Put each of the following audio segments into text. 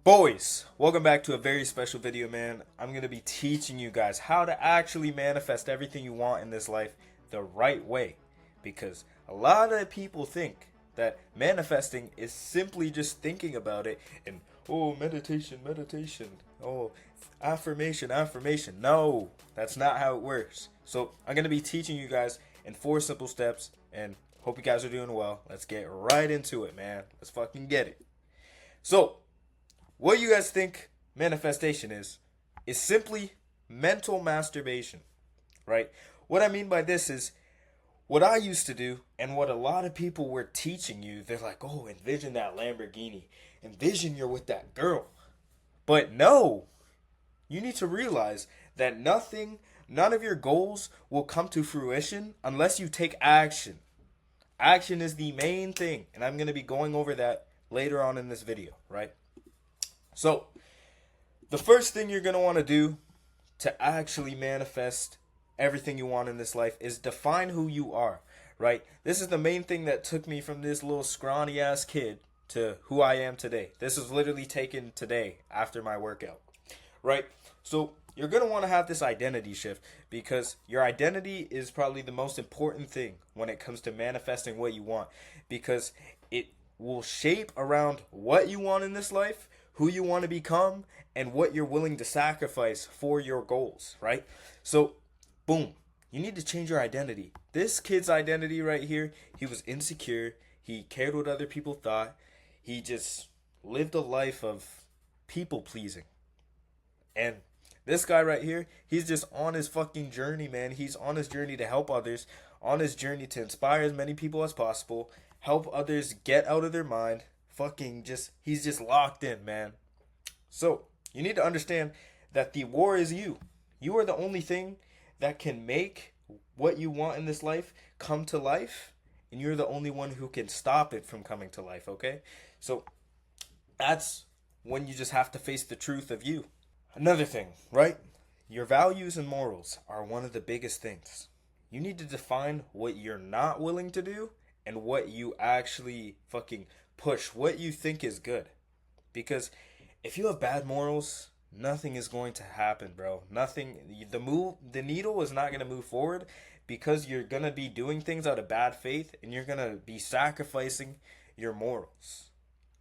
Boys, welcome back to a very special video, man. I'm going to be teaching you guys how to actually manifest everything you want in this life the right way. Because a lot of people think that manifesting is simply just thinking about it and, oh, meditation, meditation, oh, affirmation, affirmation. No, that's not how it works. So I'm going to be teaching you guys in 4 simple steps, and hope you guys are doing well. Let's get right into it, man. Let's fucking get it. So, what you guys think manifestation is simply mental masturbation, right? What I mean by this is what I used to do and what a lot of people were teaching you. They're like, oh, envision that Lamborghini. Envision you're with that girl. But no, you need to realize that none of your goals will come to fruition unless you take action. Action is the main thing, and I'm going to be going over that later on in this video, right? So, the first thing you're going to want to do to actually manifest everything you want in this life is define who you are, right? This is the main thing that took me from this little scrawny ass kid to who I am today. This was literally taken today after my workout, right? So, you're going to want to have this identity shift because your identity is probably the most important thing when it comes to manifesting what you want, because it will shape around what you want in this life, who you want to become, and what you're willing to sacrifice for your goals, right? So, boom, you need to change your identity. This kid's identity right here, he was insecure, he cared what other people thought, he just lived a life of people pleasing. And this guy right here, he's just on his fucking journey, man. He's on his journey to help others, on his journey to inspire as many people as possible, help others get out of their mind. He's just locked in, man. So, you need to understand that the war is you. You are the only thing that can make what you want in this life come to life, and you're the only one who can stop it from coming to life, okay? So, that's when you just have to face the truth of you. Another thing, right? Your values and morals are one of the biggest things. You need to define what you're not willing to do and what you actually fucking push, what you think is good. Because if you have bad morals, nothing is going to happen, bro. The needle is not going to move forward because you're going to be doing things out of bad faith and you're going to be sacrificing your morals.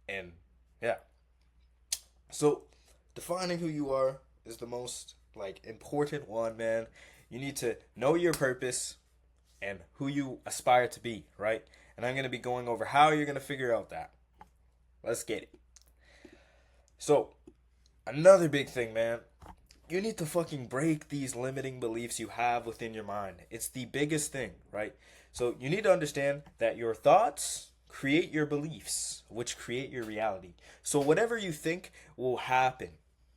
And yeah. So, defining who you are is the most important one, man. You need to know your purpose and who you aspire to be, right? And I'm going to be going over how you're going to figure out that. Let's get it. So, another big thing, man. You need to fucking break these limiting beliefs you have within your mind. It's the biggest thing, right? So, you need to understand that your thoughts create your beliefs, which create your reality. So, whatever you think will happen,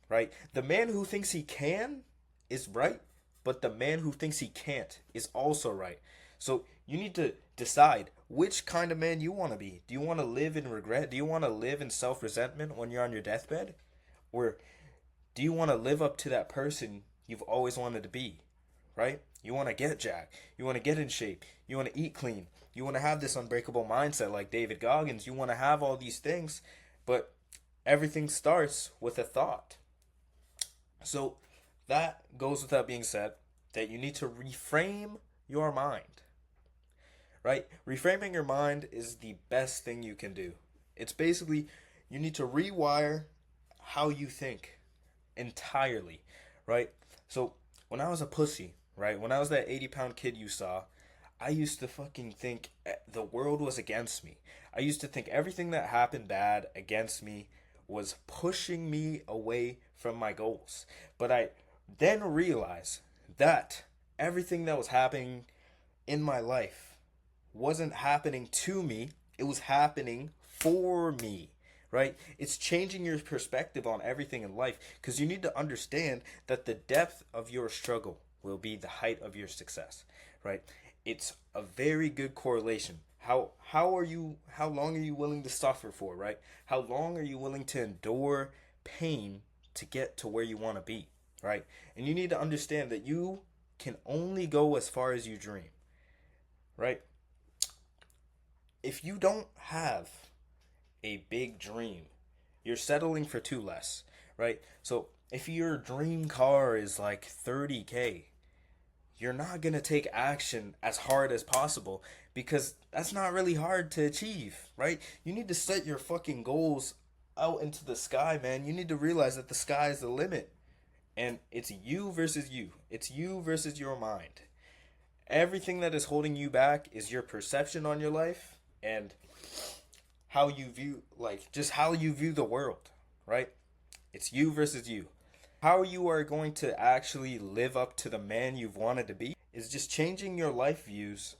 right? The man who thinks he can is right, but the man who thinks he can't is also right. So you need to decide which kind of man you want to be. Do you want to live in regret? Do you want to live in self-resentment when you're on your deathbed? Or do you want to live up to that person you've always wanted to be, right? You want to get jacked. You want to get in shape. You want to eat clean. You want to have this unbreakable mindset like David Goggins. You want to have all these things, but everything starts with a thought. So that goes without being said that you need to reframe your mind, right? Reframing your mind is the best thing you can do. It's basically you need to rewire how you think entirely, right? So when I was a pussy, right? When I was that 80-pound kid you saw, I used to fucking think the world was against me. I used to think everything that happened bad against me was pushing me away from my goals. But I then realized that everything that was happening in my life wasn't happening to me, it was happening for me, right? It's changing your perspective on everything in life because you need to understand that the depth of your struggle will be the height of your success, right? It's a very good correlation. How long are you willing to suffer for, right? How long are you willing to endure pain to get to where you want to be, right? And you need to understand that you can only go as far as you dream, right? If you don't have a big dream, You're settling for two less, right? So if your dream car is like 30K, you're not going to take action as hard as possible because that's not really hard to achieve, right? You need to set your fucking goals out into the sky, man. You need to realize that the sky is the limit. And it's you versus you. It's you versus your mind. Everything that is holding you back is your perception on your life and how you view, like, just how you view the world, right? It's you versus you. How you are going to actually live up to the man you've wanted to be is just changing your life views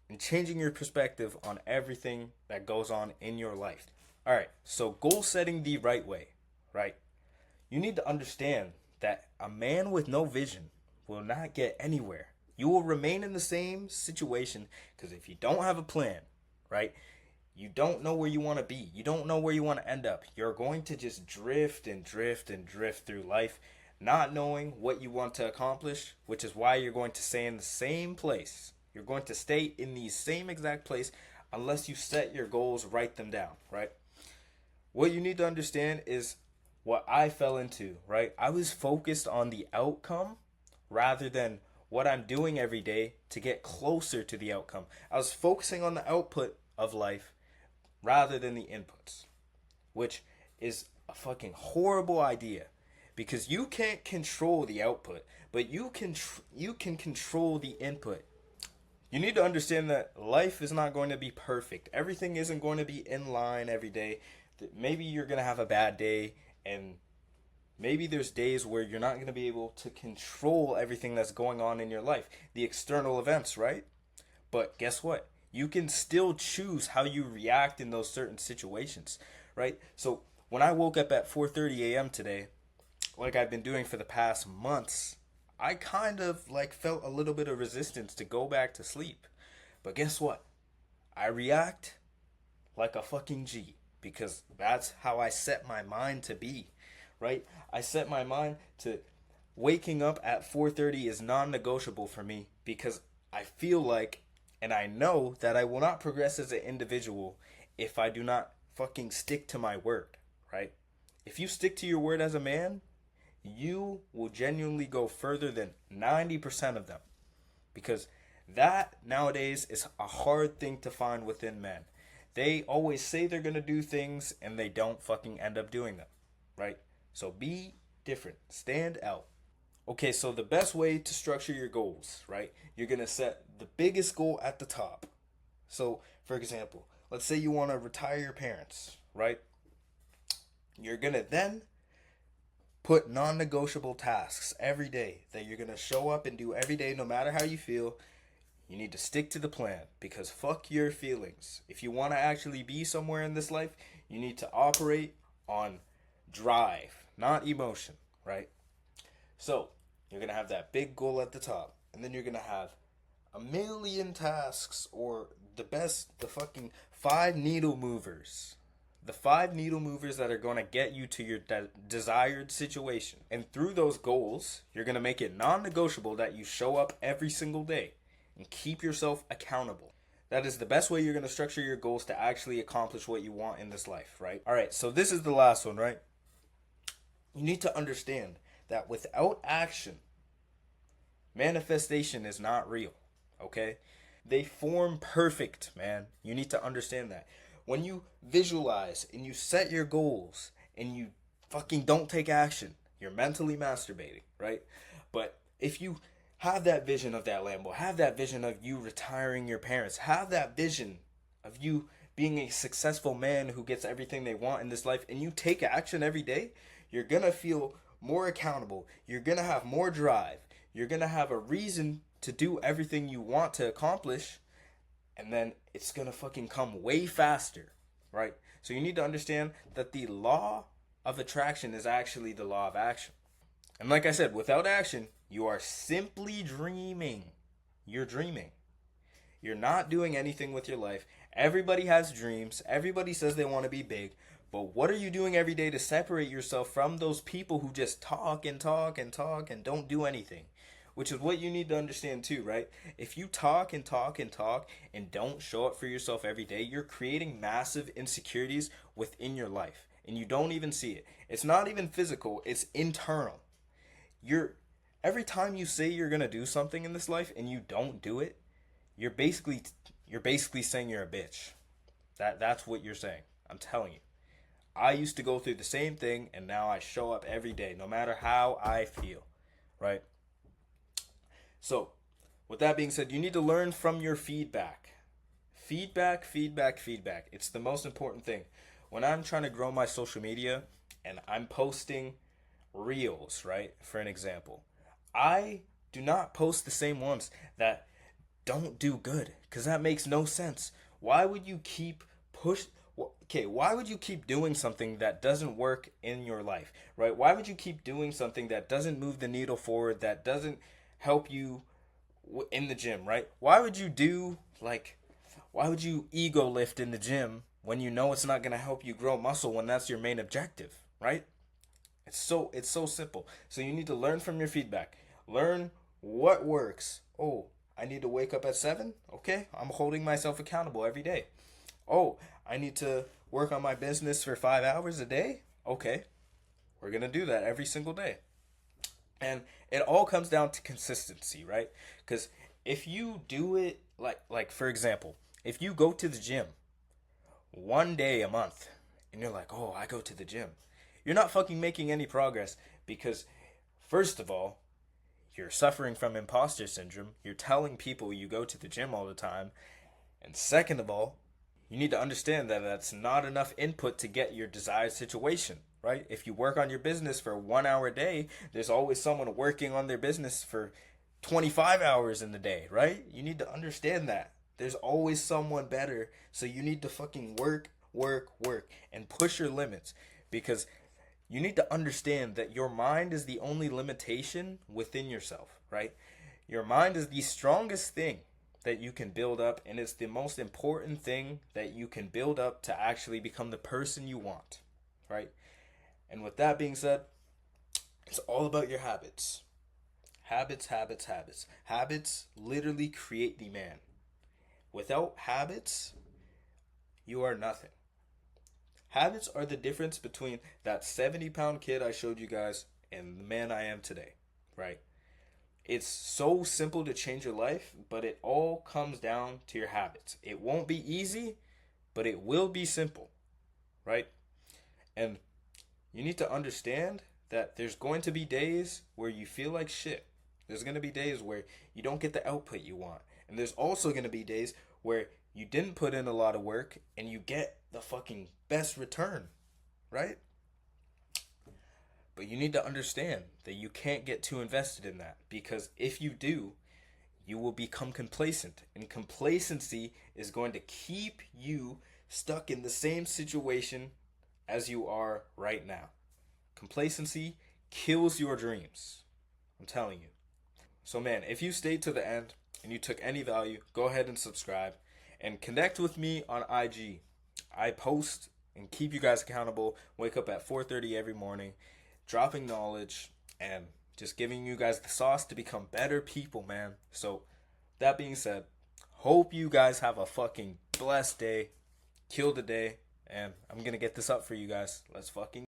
and changing your perspective on everything that goes on in your life. All right, so goal setting the right way, right? You need to understand that a man with no vision will not get anywhere. You will remain in the same situation because if you don't have a plan, right? You don't know where you want to be. You don't know where you want to end up. You're going to just drift and drift and drift through life, not knowing what you want to accomplish, which is why you're going to stay in the same place. You're going to stay in the same exact place unless you set your goals, write them down, right? What you need to understand is what I fell into, right? I was focused on the outcome rather than what I'm doing every day to get closer to the outcome. I was focusing on the output of life rather than the inputs, which is a fucking horrible idea because you can't control the output, but you can control the input. You need to understand that life is not going to be perfect. Everything isn't going to be in line every day. Maybe you're going to have a bad day, and maybe there's days where you're not going to be able to control everything that's going on in your life, the external events, right? But guess what? You can still choose how you react in those certain situations, right? So when I woke up at 4:30 a.m. today, like I've been doing for the past months, I kind of like felt a little bit of resistance to go back to sleep. But guess what? I react like a fucking G because that's how I set my mind to be, right? I set my mind to waking up at 4:30 is non-negotiable for me because I feel like and I know that I will not progress as an individual if I do not fucking stick to my word, right? If you stick to your word as a man, you will genuinely go further than 90% of them. Because that nowadays is a hard thing to find within men. They always say they're going to do things and they don't fucking end up doing them, right? So be different. Stand out. Okay, so the best way to structure your goals, right? You're going to set the biggest goal at the top. So, for example, let's say you want to retire your parents, right? You're going to then put non-negotiable tasks every day that you're going to show up and do every day no matter how you feel. You need to stick to the plan because fuck your feelings. If you want to actually be somewhere in this life, you need to operate on drive, not emotion, right? So, you're going to have that big goal at the top. And then you're going to have a million tasks or the fucking 5 needle movers. The 5 needle movers that are going to get you to your desired situation. And through those goals, you're going to make it non-negotiable that you show up every single day and keep yourself accountable. That is the best way you're going to structure your goals to actually accomplish what you want in this life, right? All right, so this is the last one, right? You need to understand that without action, manifestation is not real, okay? They form perfect, man. You need to understand that. When you visualize and you set your goals and you fucking don't take action, you're mentally masturbating, right? But if you have that vision of that Lambo, have that vision of you retiring your parents, have that vision of you being a successful man who gets everything they want in this life, and you take action every day, you're gonna feel more accountable. You're gonna have more drive. You're gonna have a reason to do everything you want to accomplish, and then it's gonna fucking come way faster, right? So you need to understand that the law of attraction is actually the law of action. And like I said, without action, you are simply dreaming. You're dreaming. You're not doing anything with your life. Everybody has dreams. Everybody says they want to be big. But what are you doing every day to separate yourself from those people who just talk and talk and talk and don't do anything? Which is what you need to understand too, right? If you talk and talk and talk and don't show up for yourself every day, you're creating massive insecurities within your life. and you don't even see it. It's not even physical, it's internal. You're every time you say you're going to do something in this life and you don't do it, you're basically saying you're a bitch. That's what you're saying. I'm telling you. I used to go through the same thing, and now I show up every day, no matter how I feel, right? So, with that being said, you need to learn from your feedback. Feedback, feedback, feedback. It's the most important thing. When I'm trying to grow my social media and I'm posting reels, right? For an example, I do not post the same ones that don't do good because that makes no sense. Why would you keep why would you keep doing something that doesn't work in your life, right? Why would you keep doing something that doesn't move the needle forward, that doesn't help you in the gym, right? Why would you ego lift in the gym when you know it's not going to help you grow muscle when that's your main objective, right? It's so simple. So you need to learn from your feedback. Learn what works. Oh, I need to wake up at 7? Okay, I'm holding myself accountable every day. Oh, I need to work on my business for 5 hours a day? Okay, we're going to do that every single day. And it all comes down to consistency, right? Because if you do it like for example, if you go to the gym one day a month and you're like, "Oh, I go to the gym." You're not fucking making any progress because first of all, you're suffering from imposter syndrome. You're telling people you go to the gym all the time. And second of all, you need to understand that that's not enough input to get your desired situation, right? If you work on your business for 1 hour a day, there's always someone working on their business for 25 hours in the day, right? You need to understand that. There's always someone better. So you need to fucking work, work, work, and push your limits because you need to understand that your mind is the only limitation within yourself, right? Your mind is the strongest thing that you can build up, and it's the most important thing that you can build up to actually become the person you want, right? And with that being said, it's all about your habits. Habits, habits, habits. Habits literally create the man. Without habits, you are nothing. Habits are the difference between that 70-pound kid I showed you guys and the man I am today, right? It's so simple to change your life, but it all comes down to your habits. It won't be easy, but it will be simple, right? And you need to understand that there's going to be days where you feel like shit. There's going to be days where you don't get the output you want. And there's also going to be days where you didn't put in a lot of work and you get the fucking best return, right? But you need to understand that you can't get too invested in that because if you do, you will become complacent. And complacency is going to keep you stuck in the same situation as you are right now. Complacency kills your dreams. I'm telling you. So man, if you stayed to the end and you took any value, go ahead and subscribe and connect with me on IG. I post and keep you guys accountable. Wake up at 4:30 every morning, dropping knowledge and just giving you guys the sauce to become better people, man. So that being said, hope you guys have a fucking blessed day. Kill the day. And I'm going to get this up for you guys. Let's fucking